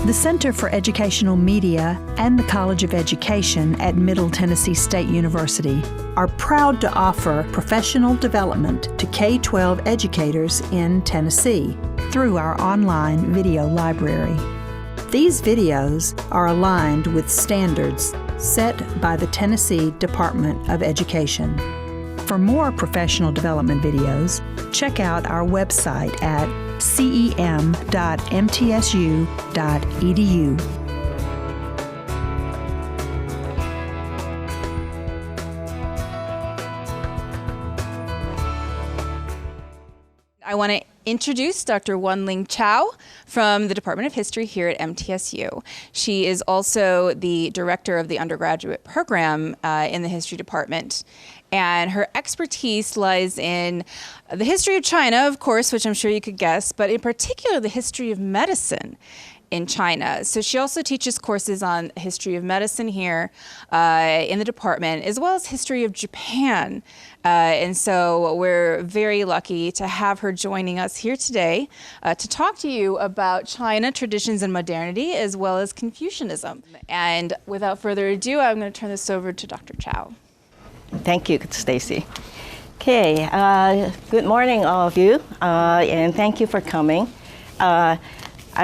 The Center for Educational Media and the College of Education at Middle Tennessee State University are proud to offer professional development to K-12 educators in Tennessee through our online video library. These videos are aligned with standards set by the Tennessee Department of Education. For more professional development videos, check out our website at cem.mtsu.edu. I want to introduce Dr. Wenling Chow from the Department of History here at MTSU. She is also the director of the undergraduate program in the history department. And her expertise lies in the history of China, of course, which I'm sure you could guess, but in particular, the history of medicine in China. So she also teaches courses on history of medicine here in the department, as well as history of Japan. And so we're very lucky to have her joining us here today to talk to you about China, traditions, and modernity, as well as Confucianism. And without further ado, I'm going to turn this over to Dr. Chow. Thank you, Stacy. Okay, good morning, all of you, and thank you for coming. I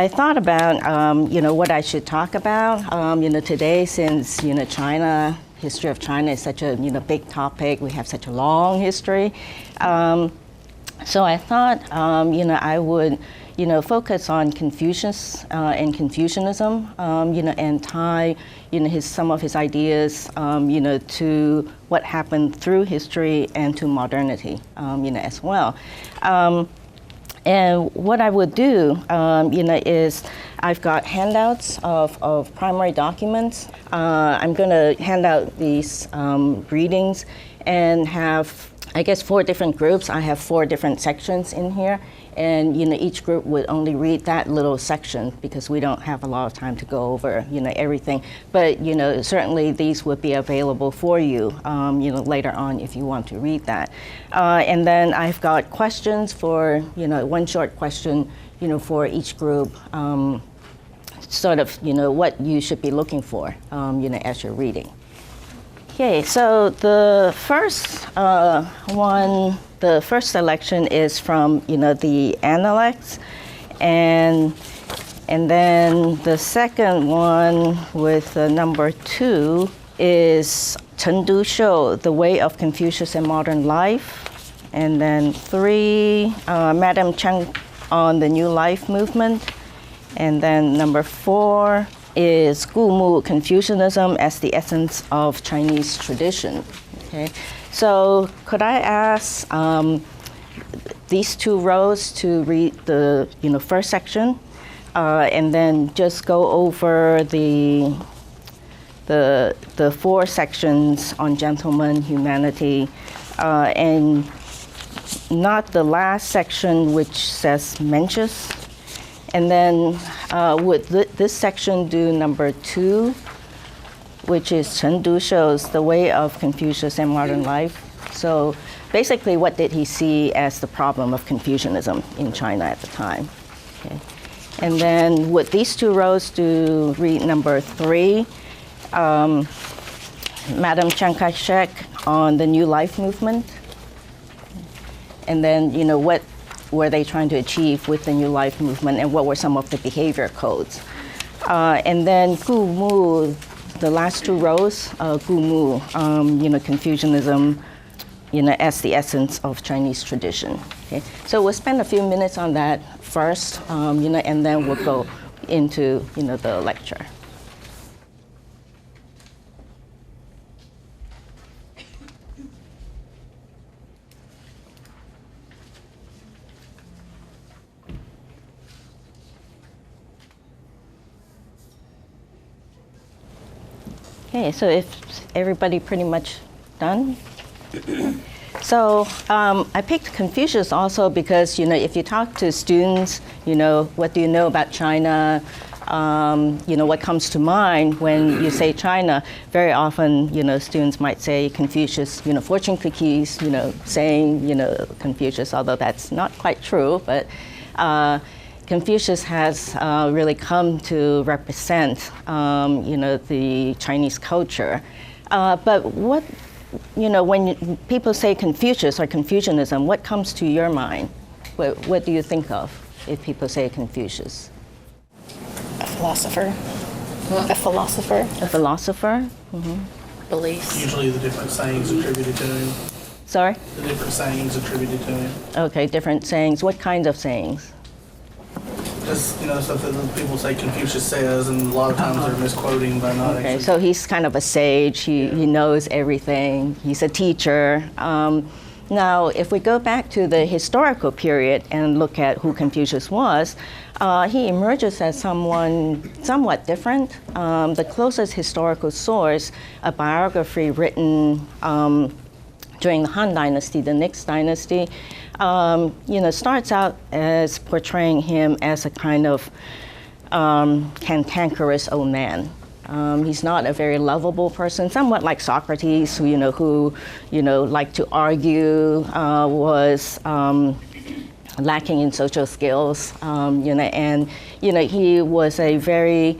thought about, what I should talk about, today, since, China, history of China is such a, big topic. We have such a long history. So I thought, I would, focus on Confucius and Confucianism, and tie, some of his ideas, to what happened through history and to modernity, as well. And what I would do, is I've got handouts of primary documents. I'm going to hand out these readings and have, I guess, 4 different groups. I have 4 different sections in here. And, each group would only read that little section because we don't have a lot of time to go over, everything. But, certainly these would be available for you, later on if you want to read that. And then I've got questions for, one short question, for each group, sort of, what you should be looking for, as you're reading. Okay, so the first the first selection is from, the Analects, and then the second one with number 2 is Chen Du Shou, The Way of Confucius in Modern Life, and then 3, Madam Cheng on the New Life Movement, and then number 4 is Gu Mu, Confucianism as the Essence of Chinese Tradition. Okay, so could I ask these 2 rows to read the first section, and then just go over the 4 sections on gentleman, humanity, and not the last section which says Mencius. And then would this section do number 2, which is Chen Du Shou's The Way of Confucius in Modern Life. So basically, what did he see as the problem of Confucianism in China at the time? Okay. And then would these 2 rows do read number 3, Madam Chiang Kai-shek on the New Life Movement? And then, what were they trying to achieve with the New Life Movement, and what were some of the behavior codes? And then Gu Mu, the last 2 rows, Gu Mu, Confucianism, as the essence of Chinese tradition. Okay, so we'll spend a few minutes on that first, and then we'll go into, the lecture. Okay, so if everybody pretty much done? So I picked Confucius also because, if you talk to students, what do you know about China? What comes to mind when you say China? Very often, students might say Confucius, fortune cookies, saying, Confucius, although that's not quite true, but Confucius has really come to represent, the Chinese culture. But what, when people say Confucius or Confucianism, what comes to your mind? What do you think of if people say Confucius? A philosopher. A philosopher. A philosopher? Mm-hmm. Beliefs. Usually the different sayings attributed to him. Sorry? The different sayings attributed to him. Okay, different sayings. What kinds of sayings? Just, stuff that people say Confucius says, and a lot of times they're misquoting by not Okay, actually. so he's kind of a sage. He knows everything. He's a teacher. Now, if we go back to the historical period and look at who Confucius was, he emerges as someone somewhat different. The closest historical source, a biography written during the Han Dynasty, the next dynasty, starts out as portraying him as a kind of cantankerous old man. He's not a very lovable person, somewhat like Socrates, who liked to argue, was lacking in social skills, and he was a very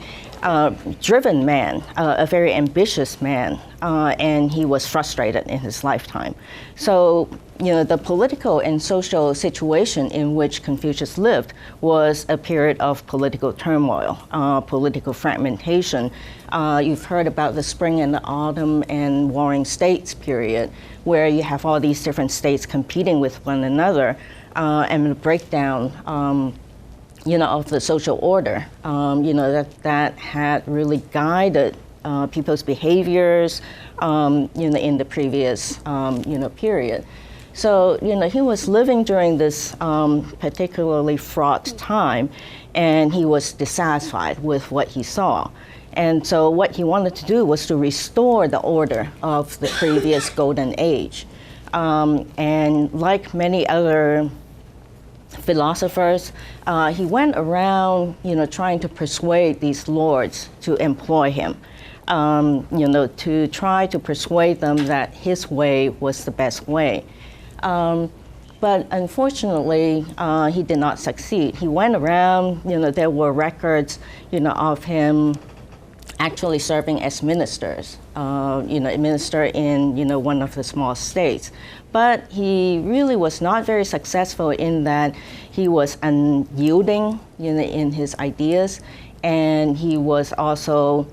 driven man, a very ambitious man, and he was frustrated in his lifetime. So, the political and social situation in which Confucius lived was a period of political turmoil, political fragmentation. You've heard about the spring and the autumn and warring states period, where you have all these different states competing with one another, and the breakdown of the social order, that had really guided people's behaviors, in the previous, period. So, he was living during this particularly fraught time, and he was dissatisfied with what he saw. And so what he wanted to do was to restore the order of the previous golden age. And like many other philosophers, he went around, trying to persuade these lords to employ him, to try to persuade them that his way was the best way. But unfortunately, he did not succeed. He went around, there were records, of him actually serving as ministers, a minister in, one of the small states. But he really was not very successful in that he was unyielding, in his ideas, and he was also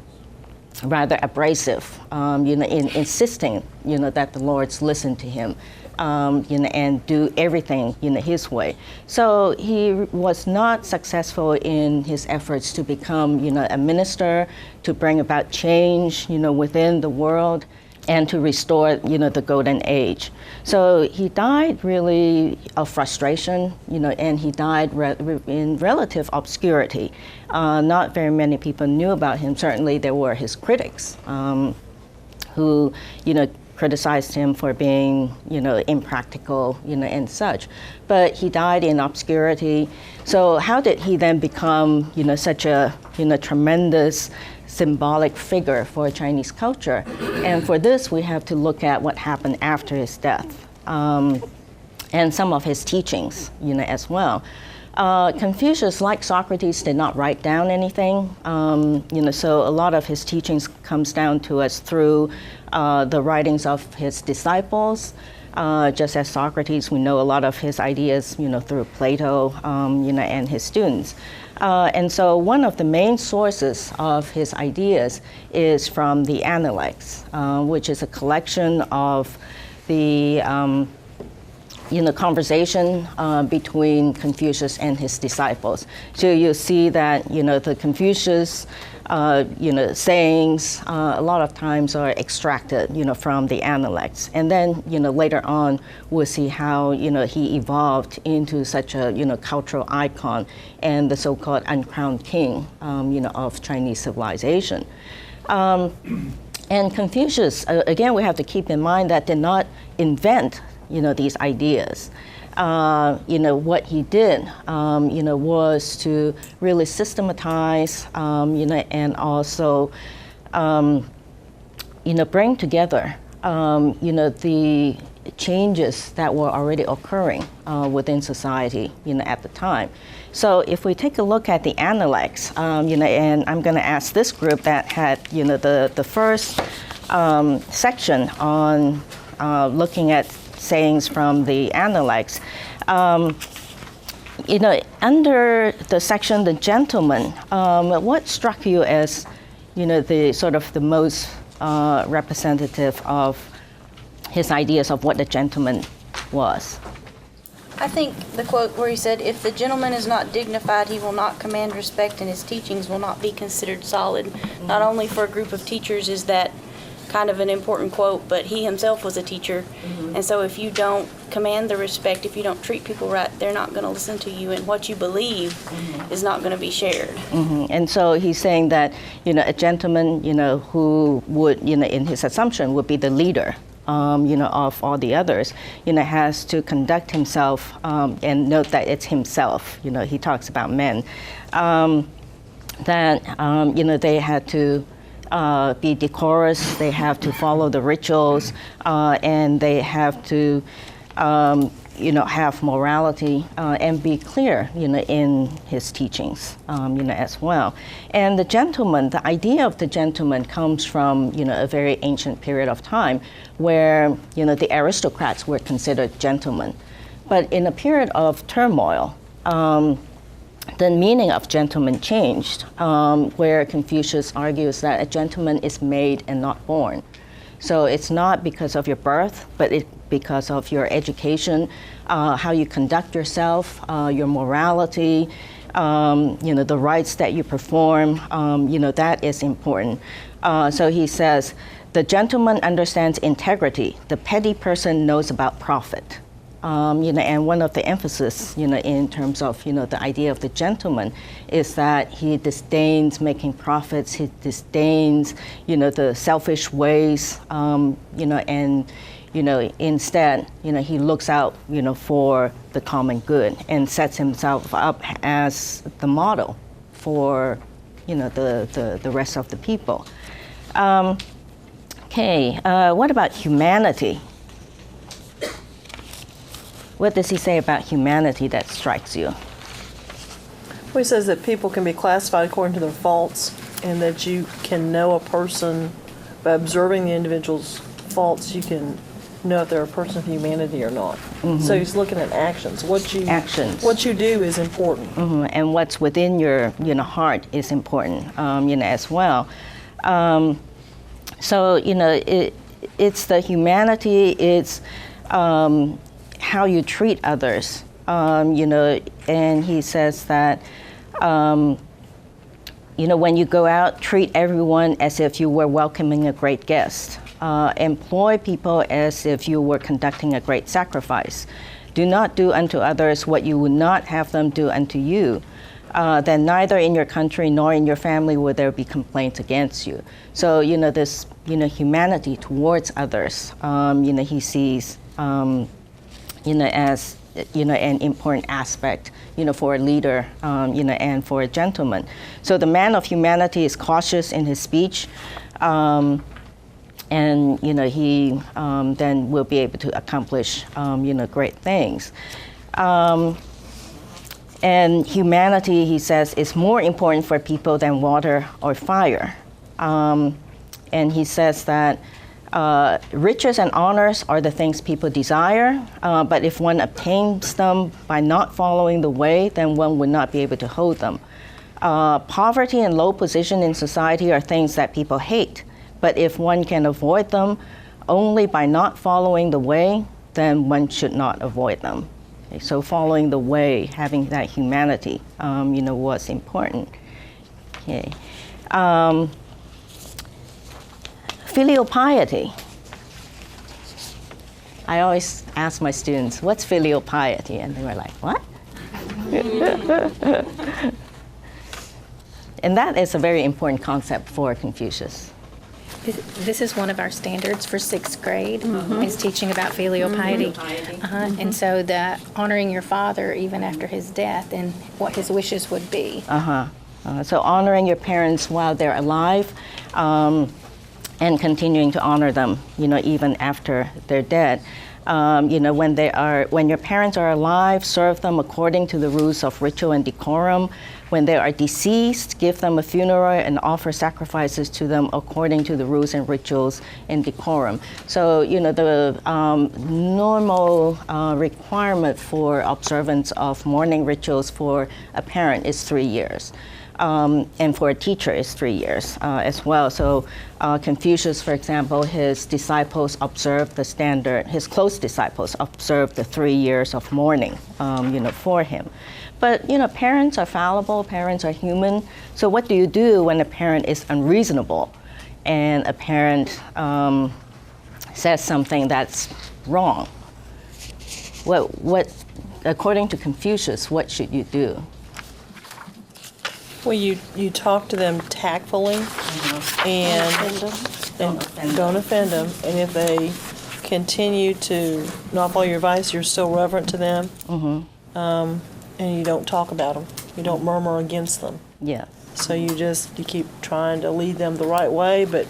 rather abrasive, in insisting, that the lords listen to him, and do everything, his way. So he was not successful in his efforts to become, a minister, to bring about change, within the world, and to restore, the golden age. So he died really of frustration, and he died in relative obscurity. Not very many people knew about him. Certainly there were his critics, who, criticized him for being, impractical, and such. But he died in obscurity. So how did he then become, such a, tremendous symbolic figure for Chinese culture? And for this, we have to look at what happened after his death, and some of his teachings, as well. Confucius, like Socrates, did not write down anything. So a lot of his teachings comes down to us through the writings of his disciples. Just as Socrates, we know a lot of his ideas, through Plato, and his students. And so one of the main sources of his ideas is from the Analects, which is a collection of the conversation between Confucius and his disciples. So you see that, the Confucius, sayings a lot of times are extracted, from the Analects. And then, later on, we'll see how, he evolved into such a, cultural icon and the so-called uncrowned king, of Chinese civilization. And Confucius, again, we have to keep in mind that did not invent these ideas. What he did, was to really systematize, and also, bring together, the changes that were already occurring within society, at the time. So if we take a look at the Analects, and I'm going to ask this group that had, the first section on looking at sayings from the Analects. Under the section, the gentleman, what struck you as, the sort of the most representative of his ideas of what the gentleman was? I think the quote where he said, "If the gentleman is not dignified, he will not command respect, and his teachings will not be considered solid." Not only for a group of teachers is that kind of an important quote, but he himself was a teacher. And so if you don't command the respect, if you don't treat people right, they're not going to listen to you, and what you believe is not going to be shared. And so he's saying that, a gentleman, who would, in his assumption, would be the leader, of all the others, has to conduct himself and note that it's himself. He talks about men. That, they had to be decorous, they have to follow the rituals, and they have to, have morality and be clear, in his teachings, as well. And the gentleman, the idea of the gentleman comes from, a very ancient period of time where, the aristocrats were considered gentlemen. But in a period of turmoil, the meaning of gentleman changed, where Confucius argues that a gentleman is made and not born. So it's not because of your birth, but it's because of your education, how you conduct yourself, your morality, the rites that you perform, that is important. So he says, the gentleman understands integrity. The petty person knows about profit. And one of the emphasis, in terms of, the idea of the gentleman is that he disdains making profits, he disdains, the selfish ways, and, instead, he looks out, for the common good and sets himself up as the model for, the rest of the people. What about humanity? What does he say about humanity that strikes you? Well, he says that people can be classified according to their faults, and that you can know a person by observing the individual's faults. You can know if they're a person of humanity or not. So he's looking at actions. What you do is important, and what's within your heart is important, as well. So it's the humanity. It's how you treat others, and he says that, when you go out, treat everyone as if you were welcoming a great guest. Employ people as if you were conducting a great sacrifice. Do not do unto others what you would not have them do unto you. Then neither in your country nor in your family will there be complaints against you. So, this, humanity towards others, he sees, as an important aspect, for a leader, and for a gentleman. So the man of humanity is cautious in his speech, and he then will be able to accomplish, great things. And humanity, he says, is more important for people than water or fire. And he says that riches and honors are the things people desire, but if one obtains them by not following the way, then one would not be able to hold them. Poverty and low position in society are things that people hate, but if one can avoid them only by not following the way, then one should not avoid them. Okay, so following the way, having that humanity, was important. Okay. Filial piety. I always ask my students, what's filial piety? And they were like, what? And that is a very important concept for Confucius. This is one of our standards for 6th grade, is teaching about filial piety. And so the honoring your father even after his death and what his wishes would be. So honoring your parents while they're alive, and continuing to honor them, even after they're dead. When your parents are alive, serve them according to the rules of ritual and decorum. When they are deceased, give them a funeral and offer sacrifices to them according to the rules and rituals and decorum. So, the normal requirement for observance of mourning rituals for a parent is 3 years. And for a teacher, is 3 years as well. So Confucius, for example, his disciples observed the standard, his close disciples observed the 3 years of mourning, for him. But, parents are fallible, parents are human. So what do you do when a parent is unreasonable and a parent says something that's wrong? What, according to Confucius, what should you do? Well, you talk to them tactfully and don't offend them. And if they continue to not follow your advice, you're still reverent to them. And you don't talk about them. You don't murmur against them. Yeah. So you keep trying to lead them the right way, but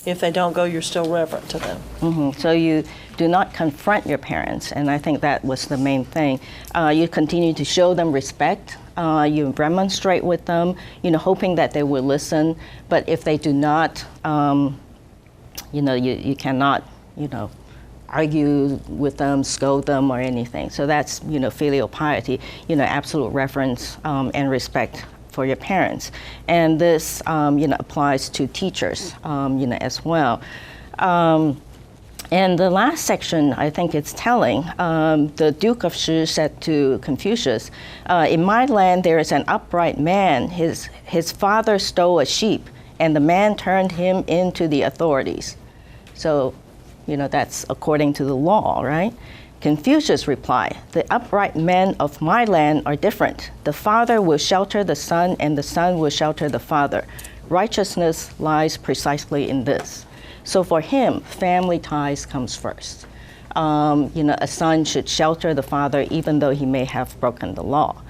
if they don't go, you're still reverent to them. So you do not confront your parents, and I think that was the main thing. You continue to show them respect. You remonstrate with them, hoping that they will listen. But if they do not, you cannot, argue with them, scold them, or anything. So that's, filial piety, absolute reverence and respect for your parents. And this, applies to teachers, as well. And the last section, I think it's telling. The Duke of Shi said to Confucius, in my land there is an upright man. His father stole a sheep, and the man turned him into the authorities. So, that's according to the law, right? Confucius replied, the upright men of my land are different. The father will shelter the son, and the son will shelter the father. Righteousness lies precisely in this. So for him, family ties comes first. A son should shelter the father even though he may have broken the law.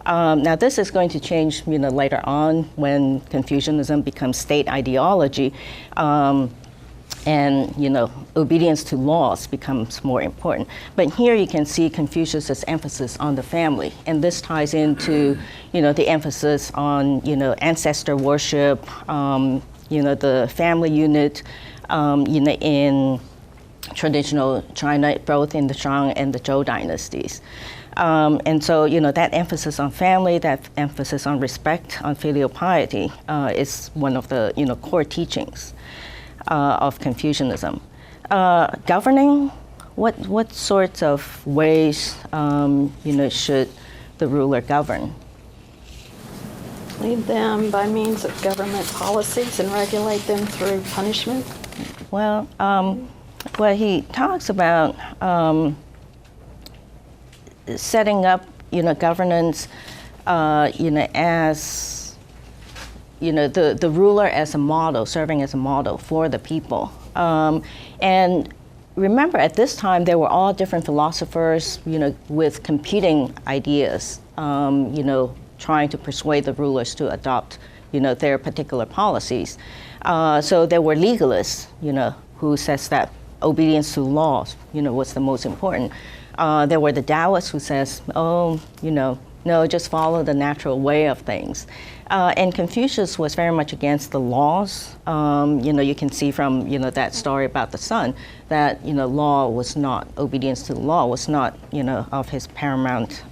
Now this is going to change, later on when Confucianism becomes state ideology, and obedience to laws becomes more important. But here you can see Confucius's emphasis on the family, and this ties into, the emphasis on, ancestor worship, the family unit. In traditional China, both in the Shang and the Zhou dynasties. And so, that emphasis on family, that emphasis on respect, on filial piety, is one of the, core teachings of Confucianism. Governing, what sorts of ways, should the ruler govern? Lead them by means of government policies and regulate them through punishment. Well, he talks about setting up, governance, as, the ruler as a model, serving as a model for the people. And remember, at this time, there were all different philosophers, with competing ideas, trying to persuade the rulers to adopt, their particular policies. So there were legalists, who says that obedience to laws, was the most important. There were the Taoists who says, no, just follow the natural way of things. And Confucius was very much against the laws. You can see from, that story about the son that, law was not, obedience to the law was not, of his paramount,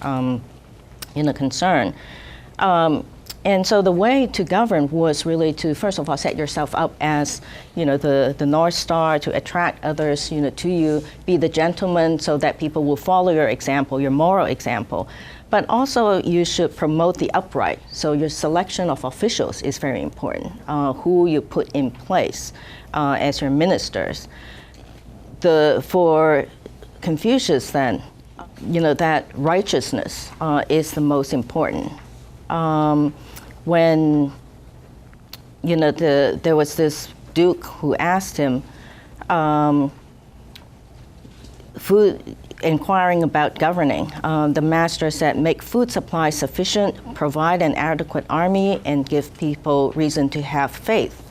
concern. And so the way to govern was really to, first of all, set yourself up as, the North Star, to attract others, to you, be the gentleman so that people will follow your example, your moral example. But also you should promote the upright. So your selection of officials is very important, who you put in place as your ministers. For Confucius then, that righteousness is the most important. When there was this duke who asked him, inquiring about governing, the master said, make food supply sufficient, provide an adequate army, and give people reason to have faith.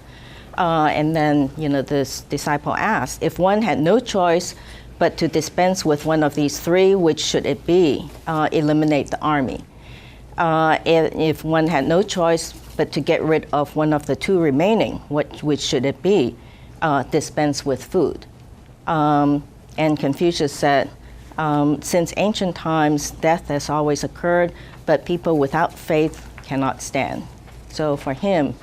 And then, this disciple asked, if one had no choice but to dispense with one of these three, which should it be? Eliminate the army. If one had no choice but to get rid of one of the two remaining, which should it be? Dispense with food. And Confucius said, since ancient times, death has always occurred, but people without faith cannot stand. So for him,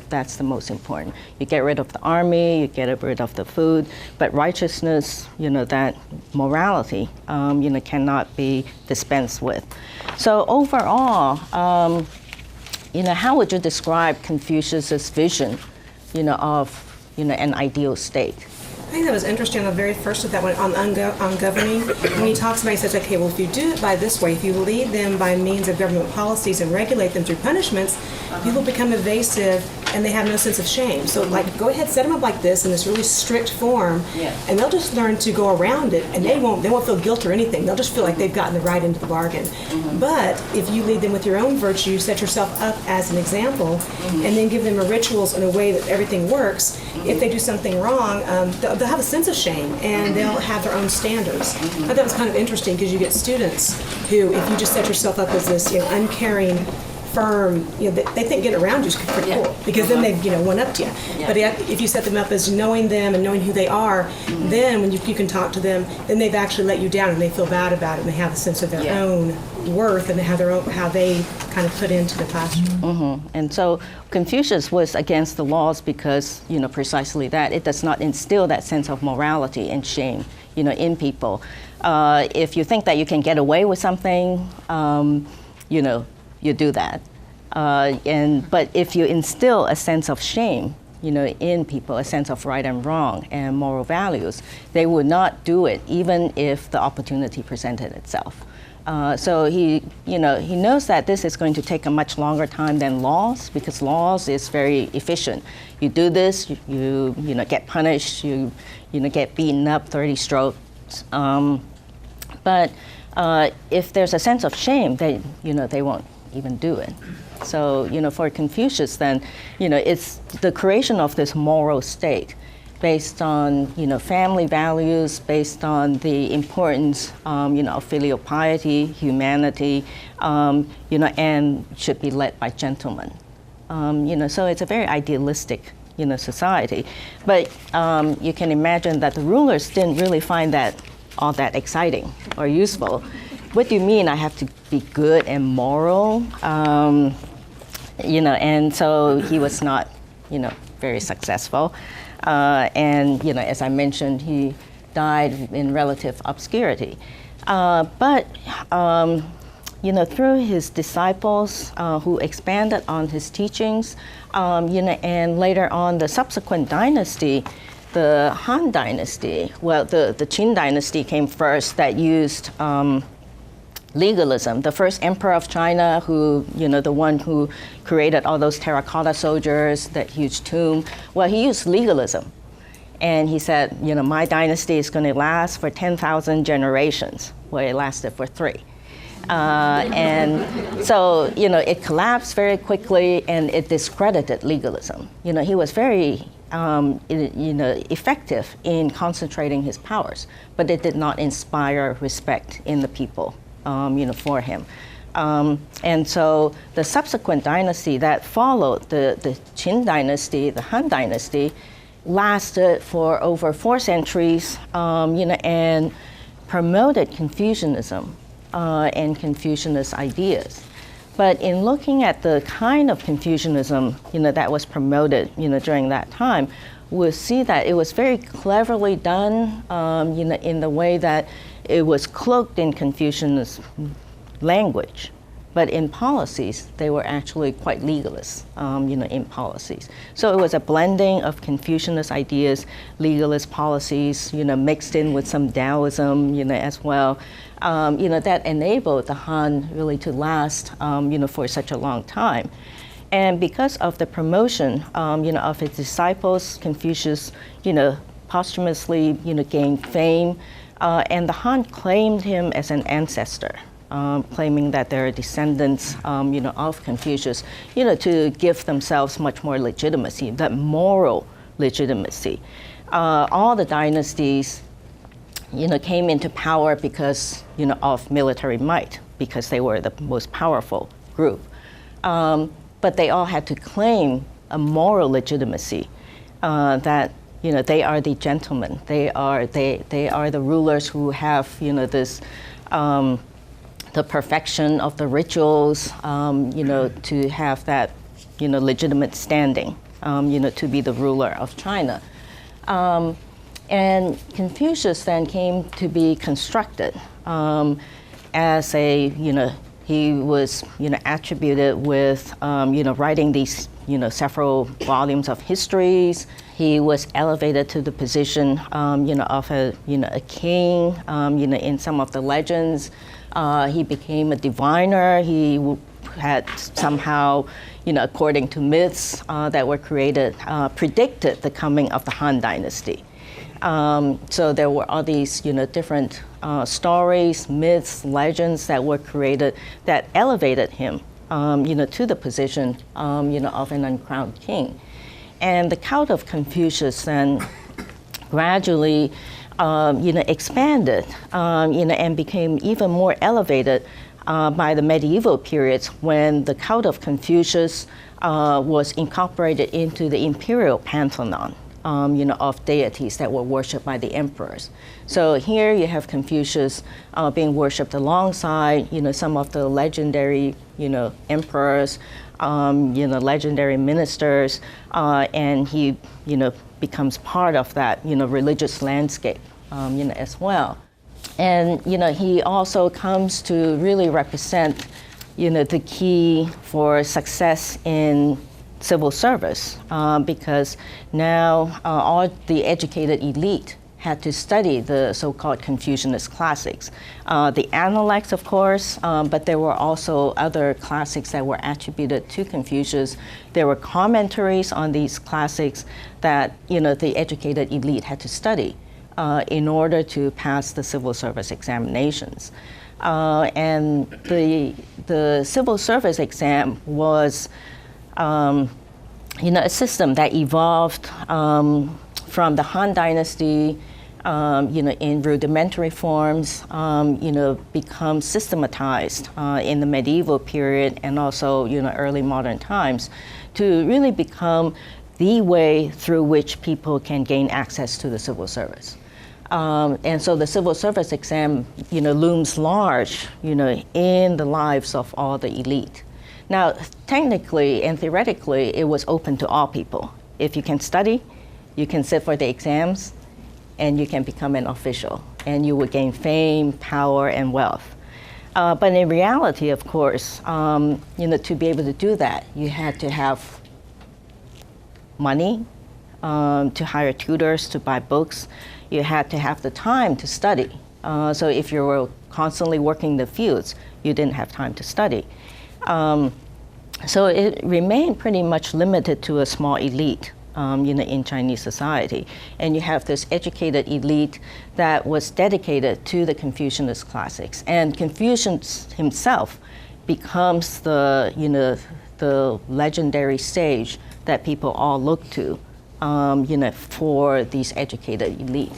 that's the most important. You get rid of the army, you get rid of the food, but righteousness, that morality, cannot be dispensed with. So overall, how would you describe Confucius's vision, of, an ideal state? I think that was interesting on the very first of that one on governing. When he talks about, he says, okay, well, if you do it by this way, if you lead them by means of government policies and regulate them through punishments, people become evasive and they have no sense of shame. So, go ahead, set them up like this in this really strict form, and they'll just learn to go around it, and they won't feel guilt or anything. They'll just feel like they've gotten the right end of the bargain. But if you lead them with your own virtue, set yourself up as an example, and then give them rituals in a way that everything works, if they do something wrong, they'll have a sense of shame, and they'll have their own standards. I thought that was kind of interesting, because you get students who, if you just set yourself up as this uncaring, firm, they think getting around you is pretty cool, because then they've one-upped you. But if you set them up as knowing them and knowing who they are, then when you can talk to them, then they've actually let you down and they feel bad about it, and they have a sense of their own worth and how they kind of put into the classroom. And so Confucius was against the laws because precisely that it does not instill that sense of morality and shame in people. If you think that you can get away with something, you do that. But if you instill a sense of shame, in people, a sense of right and wrong and moral values, they would not do it even if the opportunity presented itself. So he knows that this is going to take a much longer time than laws, because laws is very efficient. You do this, you get punished, you get beaten up 30 strokes. But if there's a sense of shame, they won't even do it. So, for Confucius then, it's the creation of this moral state based on, family values, based on the importance, of filial piety, humanity, and should be led by gentlemen. So it's a very idealistic, society. But you can imagine that the rulers didn't really find that all that exciting or useful. What do you mean I have to be good and moral? And so he was not, very successful. And, as I mentioned, he died in relative obscurity. But through his disciples who expanded on his teachings, and later on the subsequent dynasty, the Han Dynasty, well, the Qin Dynasty came first, that used legalism. The first emperor of China, who, the one who created all those terracotta soldiers, that huge tomb, well, he used legalism. And he said, my dynasty is going to last for 10,000 generations. Well, it lasted for 3. And so, it collapsed very quickly, and it discredited legalism. He was very, effective in concentrating his powers, but it did not inspire respect in the people, for him. And so the subsequent dynasty that followed, the Qin Dynasty, the Han Dynasty, lasted for over 4 centuries, and promoted Confucianism and Confucianist ideas. But in looking at the kind of Confucianism, that was promoted, during that time, we'll see that it was very cleverly done, in the way that it was cloaked in Confucianist language. But in policies, they were actually quite legalist, in policies. So it was a blending of Confucianist ideas, legalist policies, mixed in with some Taoism, as well, that enabled the Han really to last, for such a long time. And because of the promotion, of his disciples, Confucius, posthumously, gained fame, and the Han claimed him as an ancestor. Claiming that they're descendants, of Confucius, to give themselves much more legitimacy, that moral legitimacy. All the dynasties, came into power because, of military might, because they were the most powerful group. But they all had to claim a moral legitimacy that, they are the gentlemen. They are the rulers who have, this, the perfection of the rituals, to have that, legitimate standing, to be the ruler of China. And Confucius then came to be constructed as a, he was, attributed with, writing these, several volumes of histories. He was elevated to the position, of a king, in some of the legends. He became a diviner. He had somehow, according to myths that were created, predicted the coming of the Han Dynasty. So there were all these, different stories, myths, legends that were created that elevated him, to the position, of an uncrowned king. And the cult of Confucius then gradually, expanded, and became even more elevated by the medieval periods when the cult of Confucius was incorporated into the imperial pantheon. Of deities that were worshipped by the emperors. So here you have Confucius being worshipped alongside, some of the legendary, emperors, legendary ministers, and he, becomes part of that, religious landscape, as well. And, he also comes to really represent, the key for success in civil service, because now all the educated elite had to study the so-called Confucianist classics. The Analects, of course, but there were also other classics that were attributed to Confucius. There were commentaries on these classics that, the educated elite had to study in order to pass the civil service examinations. And the civil service exam was a system that evolved from the Han Dynasty, in rudimentary forms, become systematized in the medieval period and also, early modern times, to really become the way through which people can gain access to the civil service. And so the civil service exam, looms large, in the lives of all the elite. Now, technically and theoretically, it was open to all people. If you can study, you can sit for the exams, and you can become an official, and you would gain fame, power, and wealth. But in reality, of course, to be able to do that, you had to have money to hire tutors, to buy books. You had to have the time to study. So if you were constantly working the fields, you didn't have time to study. So it remained pretty much limited to a small elite, in Chinese society. And you have this educated elite that was dedicated to the Confucianist classics. And Confucius himself becomes the, the legendary sage that people all look to, for these educated elite.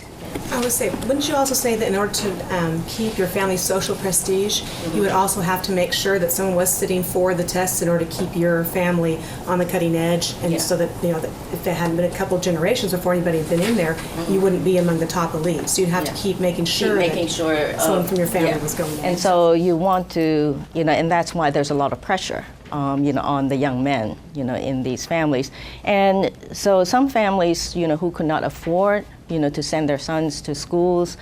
I would say, wouldn't you also say that in order to keep your family's social prestige, you would also have to make sure that someone was sitting for the tests in order to keep your family on the cutting edge, and so that, that if there hadn't been a couple generations before anybody had been in there, you wouldn't be among the top elites. So you'd have to keep making sure that someone from your family was going in. And so you want to, and that's why there's a lot of pressure, on the young men, in these families. And so some families, who could not afford, to send their sons to schools,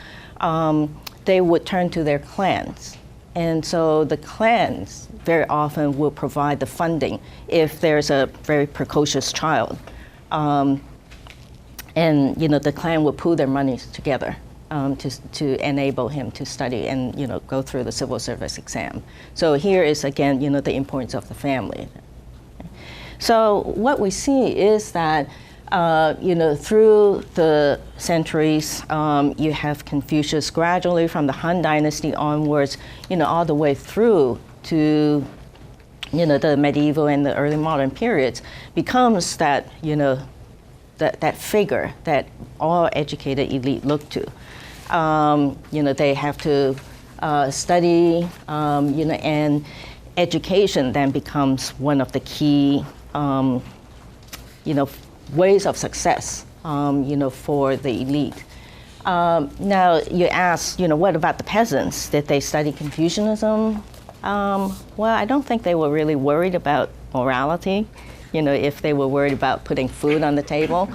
they would turn to their clans. And so the clans very often will provide the funding if there's a very precocious child. And, the clan will pool their monies together to enable him to study and, go through the civil service exam. So here is, again, the importance of the family. So what we see is that through the centuries, you have Confucius gradually from the Han Dynasty onwards, all the way through to, the medieval and the early modern periods, becomes that, that figure that all educated elite look to. They have to study, and education then becomes one of the key, ways of success, for the elite. Now, you ask, what about the peasants? Did they study Confucianism? Well, I don't think they were really worried about morality, if they were worried about putting food on the table.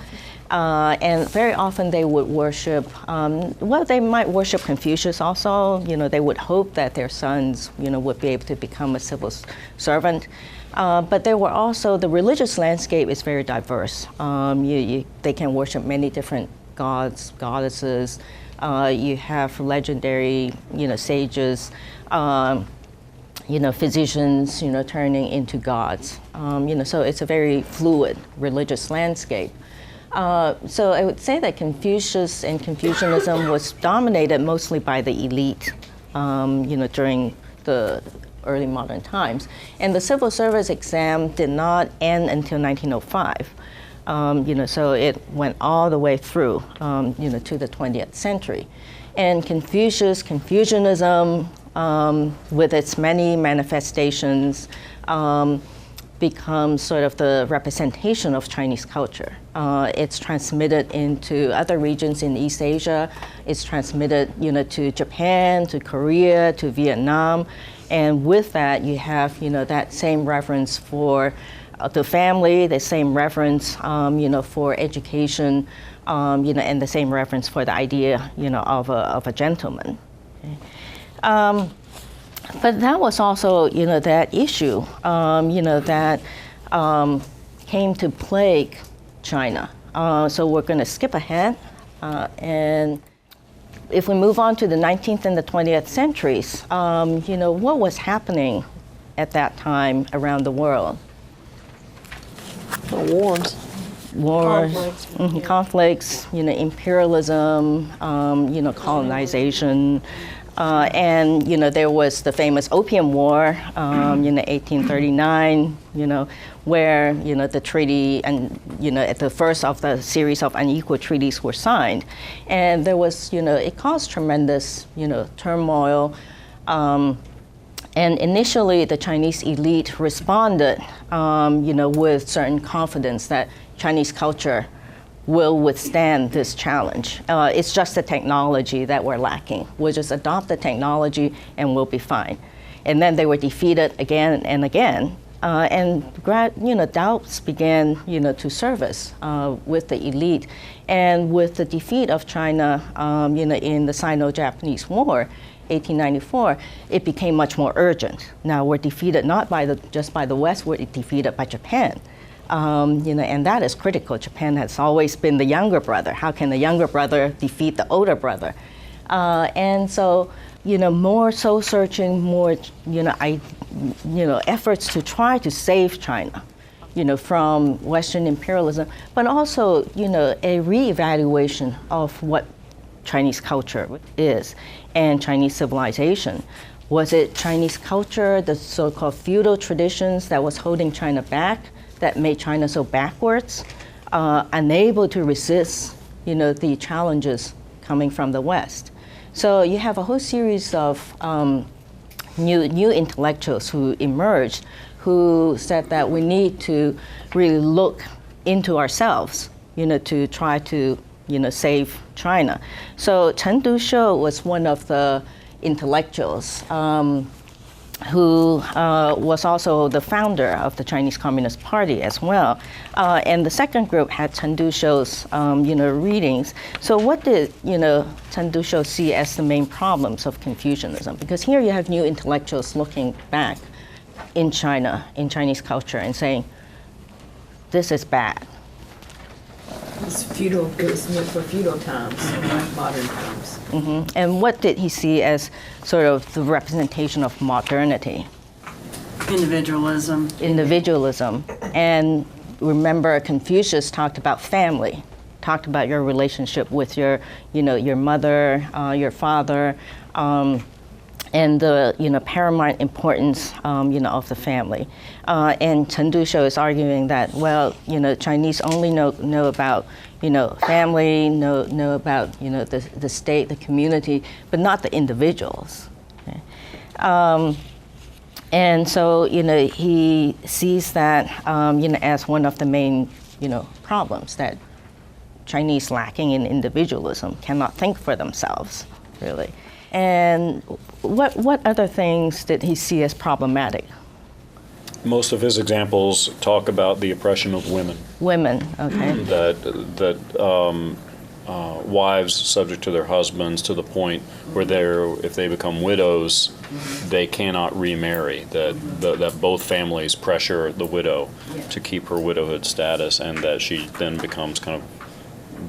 And very often they would worship, they might worship Confucius also. They would hope that their sons, would be able to become a civil servant. But there were also, the religious landscape is very diverse. They can worship many different gods, goddesses. You have legendary, sages, physicians, turning into gods. So it's a very fluid religious landscape. So I would say that Confucius and Confucianism was dominated mostly by the elite, during the early modern times. And the civil service exam did not end until 1905. So it went all the way through, to the 20th century. And Confucianism, with its many manifestations, becomes sort of the representation of Chinese culture. It's transmitted into other regions in East Asia. It's transmitted, to Japan, to Korea, to Vietnam. And with that, you have, that same reverence for the family, the same reverence, for education, and the same reverence for the idea, of a gentleman. Okay. But that was also, that issue, that came to plague China. So we're going to skip ahead, and if we move on to the 19th and the 20th centuries, what was happening at that time around the world? Wars, conflicts, imperialism, colonization. And there was the famous Opium War, 1839, where the treaty and at the first of the series of unequal treaties were signed, and there was it caused tremendous turmoil. And initially, the Chinese elite responded, with certain confidence that Chinese culture will withstand this challenge. It's just the technology that we're lacking. We'll just adopt the technology and we'll be fine. And then they were defeated again and again. And doubts began, to surface with the elite. And with the defeat of China, in the Sino-Japanese War, 1894, it became much more urgent. Now we're defeated not just by the West, we're defeated by Japan. And that is critical. Japan has always been the younger brother. How can the younger brother defeat the older brother? And so, more soul searching, more, efforts to try to save China, from Western imperialism, but also, a reevaluation of what Chinese culture is and Chinese civilization. Was it Chinese culture, the so-called feudal traditions that was holding China back, that made China so backwards, unable to resist, the challenges coming from the West? So you have a whole series of new intellectuals who emerged, who said that we need to really look into ourselves, to try to, save China. So Chen Dushou was one of the intellectuals who was also the founder of the Chinese Communist Party as well. And the second group had Chen Dushou's, readings. So what did, Chen Dushou see as the main problems of Confucianism? Because here you have new intellectuals looking back in China, in Chinese culture, and saying, this is bad. It's feudal. It was meant for feudal times, not modern times. Mm-hmm. And what did he see as sort of the representation of modernity? Individualism. And remember, Confucius talked about family, talked about your relationship with your mother, your father, and the paramount importance of the family. And Chen Dushou is arguing that, well, Chinese only know about family, know about the state, the community, but not the individuals. Okay? And so he sees that as one of the main problems, that Chinese lacking in individualism, cannot think for themselves, really. And what other things did he see as problematic? Most of his examples talk about the oppression of women. Women, okay. That wives subject to their husbands to the point where if they become widows, they cannot remarry. That both families pressure the widow to keep her widowhood status, and that she then becomes kind of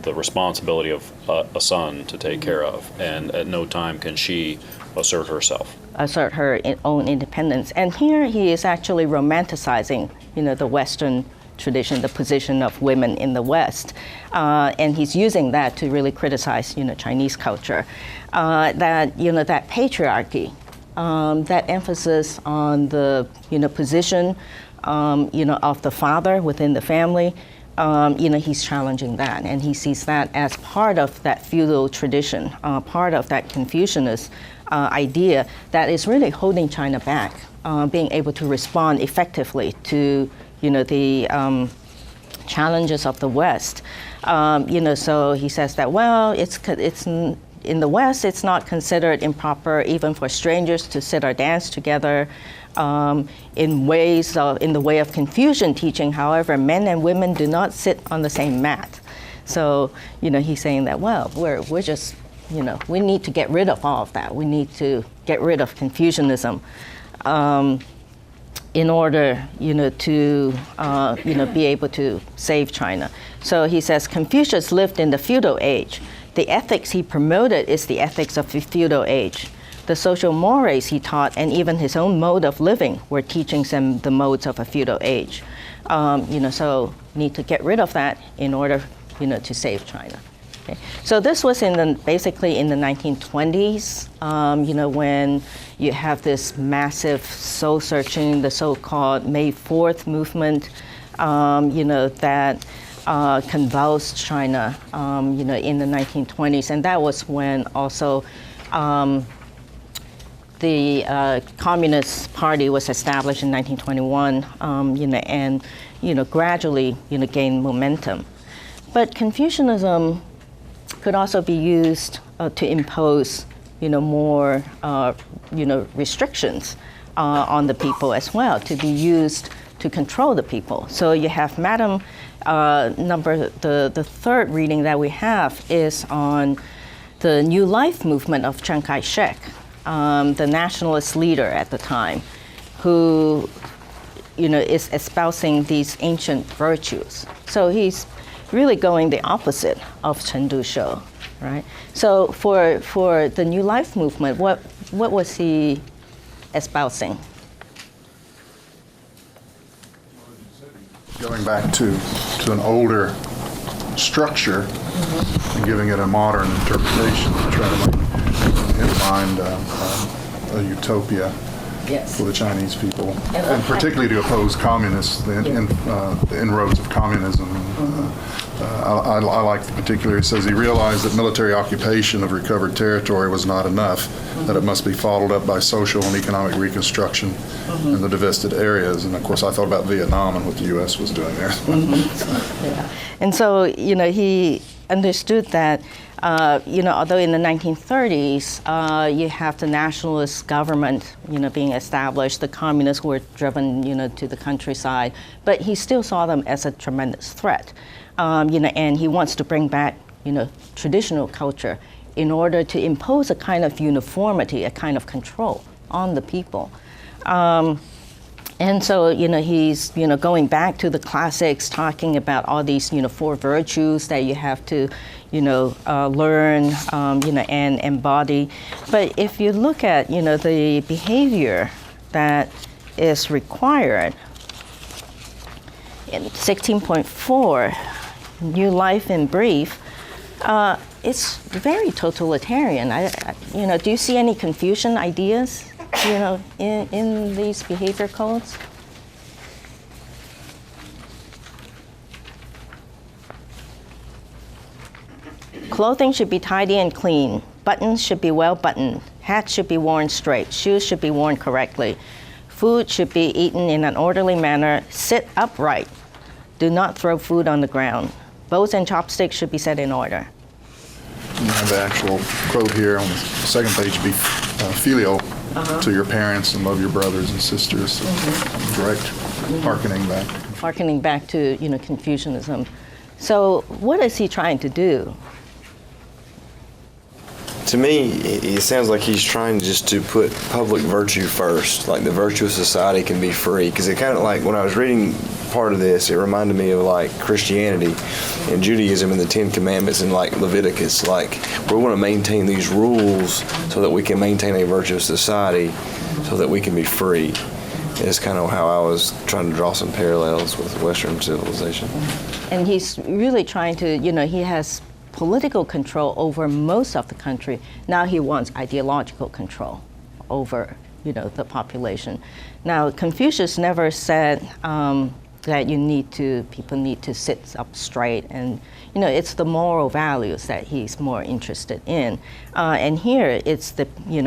the responsibility of a son to take care of, and at no time can she assert herself. Assert her own independence. And here he is actually romanticizing, the Western tradition, the position of women in the West. And he's using that to really criticize, Chinese culture. That patriarchy, that emphasis on the, position, of the father within the family, he's challenging that, and he sees that as part of that feudal tradition, part of that Confucianist idea that is really holding China back, being able to respond effectively to, the challenges of the West. So he says that, well, it's in the West, it's not considered improper even for strangers to sit or dance together. In the way of Confucian teaching, however, men and women do not sit on the same mat. So, he's saying that, well, we're just, we need to get rid of all of that. We need to get rid of Confucianism in order, to, be able to save China. So he says, Confucius lived in the feudal age. The ethics he promoted is the ethics of the feudal age. The social mores he taught, and even his own mode of living, were teachings and the modes of a feudal age. So need to get rid of that in order, to save China. Okay. So this was basically in the 1920s, when you have this massive soul searching, the so-called May 4th movement, that convulsed China, in the 1920s, and that was when also. The Communist Party was established in 1921, and gradually gained momentum. But Confucianism could also be used to impose more restrictions on the people as well, to be used to control the people. So you have the third reading that we have is on the New Life movement of Chiang Kai-shek. The nationalist leader at the time, who, is espousing these ancient virtues. So he's really going the opposite of Chen Dushou, right? So for the New Life movement, what was he espousing? Going back to an older structure and giving it a modern interpretation to try to find a utopia for the Chinese people, and particularly to oppose communists, the inroads of communism. I like the particular, it says he realized that military occupation of recovered territory was not enough, that it must be followed up by social and economic reconstruction in the divested areas. And of course I thought about Vietnam and what the U.S. was doing there. And so, he understood that although in the 1930s, you have the nationalist government, being established, the communists were driven, to the countryside, but he still saw them as a tremendous threat, and he wants to bring back, traditional culture in order to impose a kind of uniformity, a kind of control on the people. And so, he's, going back to the classics, talking about all these, 4 virtues that you have to, learn, and embody. But if you look at, the behavior that is required in 16.4, New Life in Brief, it's very totalitarian. Do you see any Confucian ideas, in these behavior codes? Clothing should be tidy and clean. Buttons should be well buttoned. Hats should be worn straight. Shoes should be worn correctly. Food should be eaten in an orderly manner. Sit upright. Do not throw food on the ground. Bowls and chopsticks should be set in order. You have the actual quote here on the second page, be filial to your parents and love your brothers and sisters. Direct hearkening back. Hearkening back to, Confucianism. So what is he trying to do? To me, it sounds like he's trying just to put public virtue first, like the virtue of society can be free. Because it kind of like, when I was reading part of this, it reminded me of like Christianity and Judaism and the Ten Commandments and like Leviticus. Like, we want to maintain these rules so that we can maintain a virtuous society so that we can be free. It's kind of how I was trying to draw some parallels with Western civilization. And he's really trying to, he has political control over most of the country. Now he wants ideological control over, the population. Now, Confucius never said that people need to sit up straight, and it's the moral values that he's more interested in. And here it's the,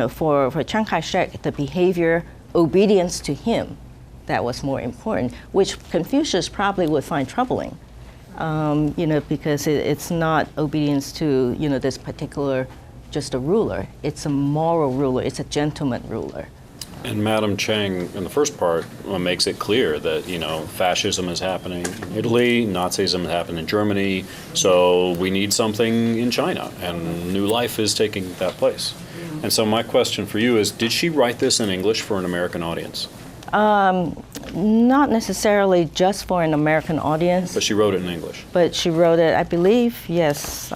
for Chiang Kai-shek, the behavior, obedience to him, that was more important, which Confucius probably would find troubling. Because it's not obedience to, this particular, just a ruler. It's a moral ruler. It's a gentleman ruler. And Madam Cheng, in the first part, makes it clear that, fascism is happening in Italy, Nazism is happening in Germany, so we need something in China, and New Life is taking that place. And so my question for you is, did she write this in English for an American audience? Not necessarily just for an American audience. But she wrote it in English. But she wrote it, I believe, yes.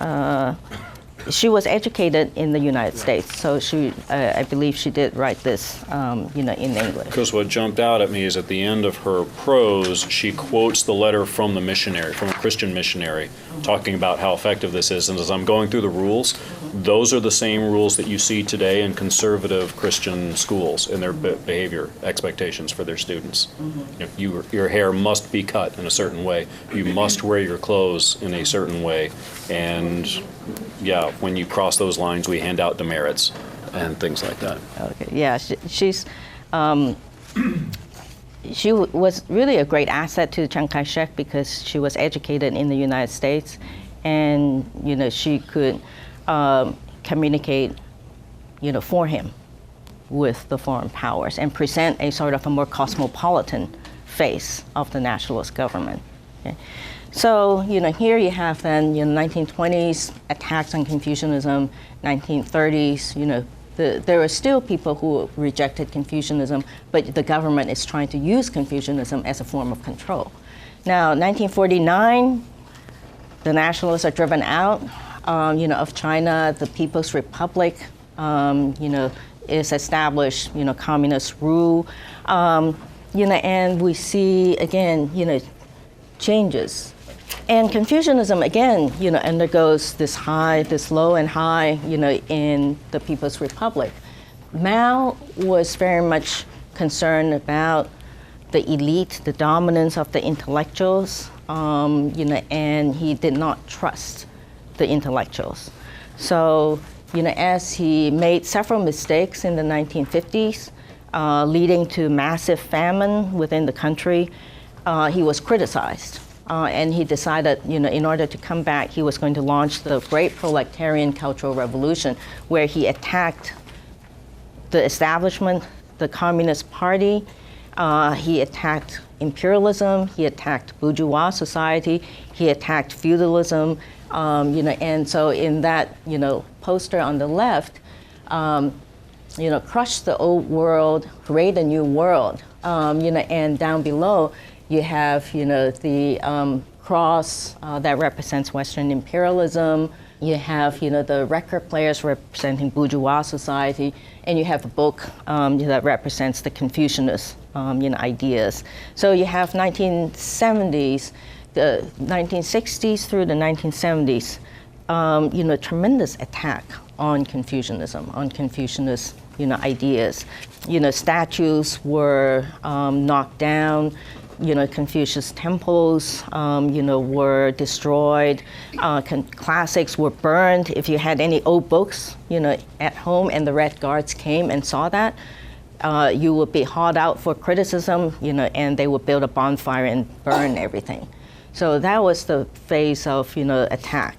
She was educated in the United States, so I believe she did write this, in English. Because what jumped out at me is at the end of her prose, she quotes the letter from the missionary, from a Christian missionary, talking about how effective this is. And as I'm going through the rules, those are the same rules that you see today in conservative Christian schools in their behavior expectations for their students. Your hair must be cut in a certain way. You must wear your clothes in a certain way. And yeah, when you cross those lines, we hand out demerits and things like that. Okay, yeah, she was really a great asset to Chiang Kai-shek because she was educated in the United States, and she could communicate, for him with the foreign powers and present a sort of a more cosmopolitan face of the nationalist government. Okay? So, here you have then, 1920s attacks on Confucianism, 1930s, there are still people who rejected Confucianism, but the government is trying to use Confucianism as a form of control. Now, 1949, the nationalists are driven out, of China. The People's Republic, is established, communist rule, and we see, again, changes. And Confucianism, again, undergoes this low and high, in the People's Republic. Mao was very much concerned about the elite, the dominance of the intellectuals, and he did not trust the intellectuals. So, as he made several mistakes in the 1950s, leading to massive famine within the country, he was criticized. And he decided, in order to come back, he was going to launch the Great Proletarian Cultural Revolution, where he attacked the establishment, the Communist Party. He attacked imperialism. He attacked bourgeois society. He attacked feudalism. And so in that, poster on the left, crush the old world, create a new world. And down below, you have, the cross that represents Western imperialism. You have, the record players representing bourgeois society, and you have a book that represents the Confucianist, ideas. So you have 1970s, the 1960s through the 1970s. tremendous attack on Confucianism, on Confucianist, ideas. Statues were knocked down. Confucius temples, were destroyed. Classics were burned. If you had any old books, at home, and the Red Guards came and saw that, you would be hauled out for criticism, and they would build a bonfire and burn everything. So that was the phase of, attack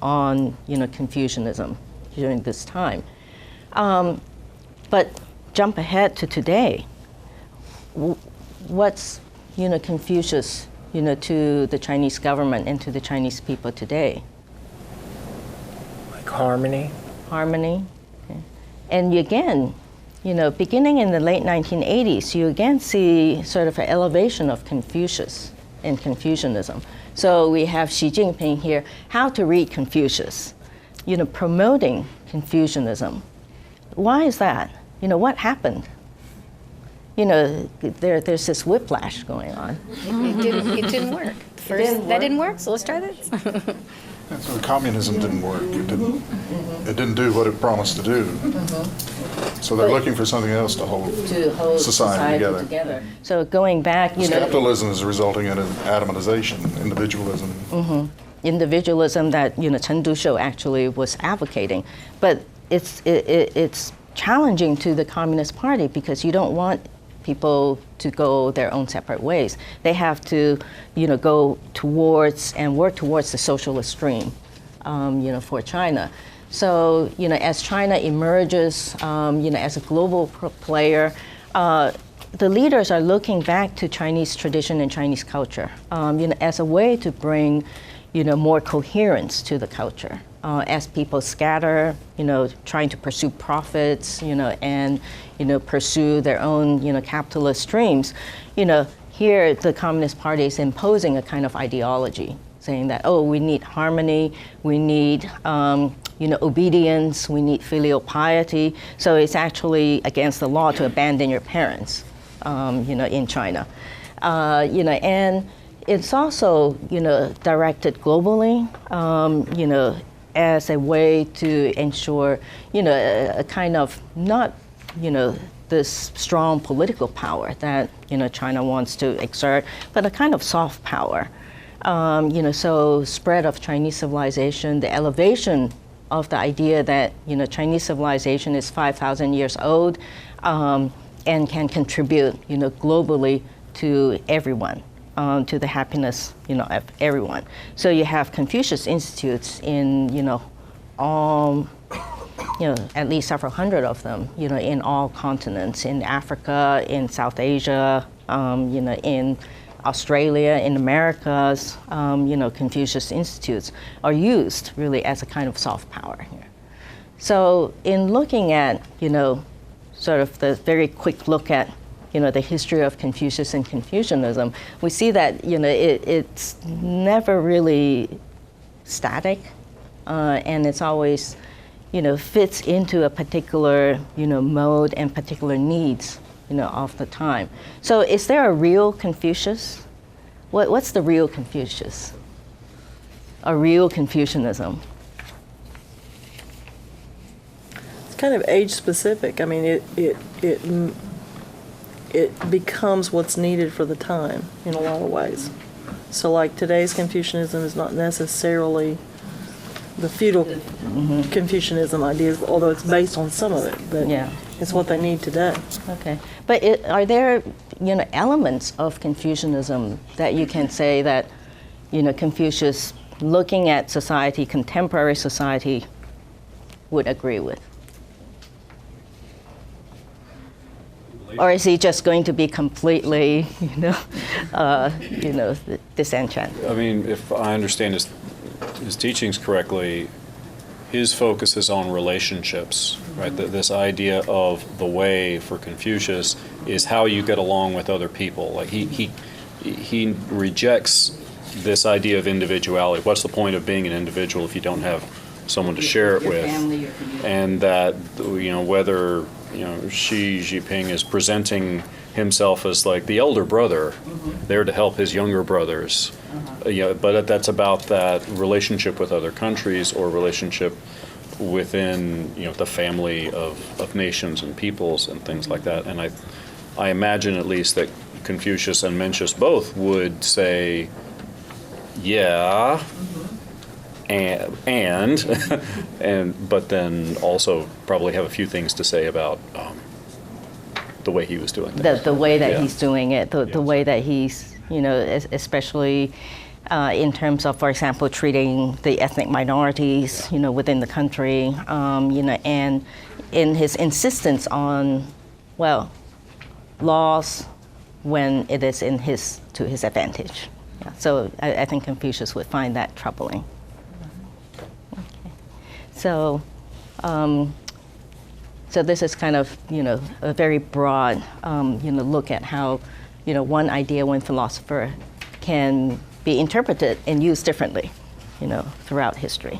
on, Confucianism during this time. But jump ahead to today. What's Confucius, to the Chinese government and to the Chinese people today? Like harmony. Harmony. Okay. And again, beginning in the late 1980s, you again see sort of an elevation of Confucius and Confucianism. So we have Xi Jinping here, how to read Confucius, promoting Confucianism. Why is that? What happened? There's this whiplash going on. It didn't work. That didn't work, so let's try this. So communism didn't work. It didn't do what it promised to do. So they're looking for something else to hold society together. So going back, capitalism is resulting in an atomization, individualism. Individualism that Chen Dushou actually was advocating, but it's challenging to the Communist Party because you don't want people to go their own separate ways. They have to, go towards and work towards the socialist dream, for China. So, as China emerges, as a global player, the leaders are looking back to Chinese tradition and Chinese culture, as a way to bring, more coherence to the culture. As people scatter, trying to pursue profits, and, pursue their own, capitalist dreams, here the Communist Party is imposing a kind of ideology, saying that, we need harmony, we need, obedience, we need filial piety. So it's actually against the law to abandon your parents, in China. And it's also, directed globally, as a way to ensure, a kind of not, this strong political power that, China wants to exert, but a kind of soft power. So spread of Chinese civilization, the elevation of the idea that, Chinese civilization is 5,000 years old and can contribute, globally to everyone. To the happiness, of everyone. So you have Confucius Institutes in, all, at least several hundred of them, in all continents, in Africa, in South Asia, in Australia, in Americas, Confucius Institutes are used really as a kind of soft power here. So in looking at, sort of the very quick look at the history of Confucius and Confucianism, we see that, it's never really static, and it's always, fits into a particular, mode and particular needs, of the time. So is there a real Confucius? What's the real Confucius? A real Confucianism? It's kind of age specific. I mean, it becomes what's needed for the time in a lot of ways. So like today's Confucianism is not necessarily the feudal Confucianism ideas, although it's based on some of it, but it's what they need today. Okay. But are there, elements of Confucianism that you can say that, Confucius, looking at society, contemporary society, would agree with? Or is he just going to be completely, disenchanted? I mean, if I understand his teachings correctly, his focus is on relationships, right? This idea of the way for Confucius is how you get along with other people. Like he rejects this idea of individuality. What's the point of being an individual if you don't have someone to share it with? And that, whether Xi Jinping is presenting himself as like the elder brother, there to help his younger brothers. But that's about that relationship with other countries or relationship within the family of nations and peoples and things like that. And I imagine at least that Confucius and Mencius both would say, yeah, and but then also probably have a few things to say about the way he was doing things. The way that he's doing it, the way that he's, especially in terms of, for example, treating the ethnic minorities, within the country, and in his insistence on, laws when it is to his advantage. Yeah. So I think Confucius would find that troubling. Okay. So, so this is kind of, a very broad, look at how, one idea, one philosopher can be interpreted and used differently, throughout history.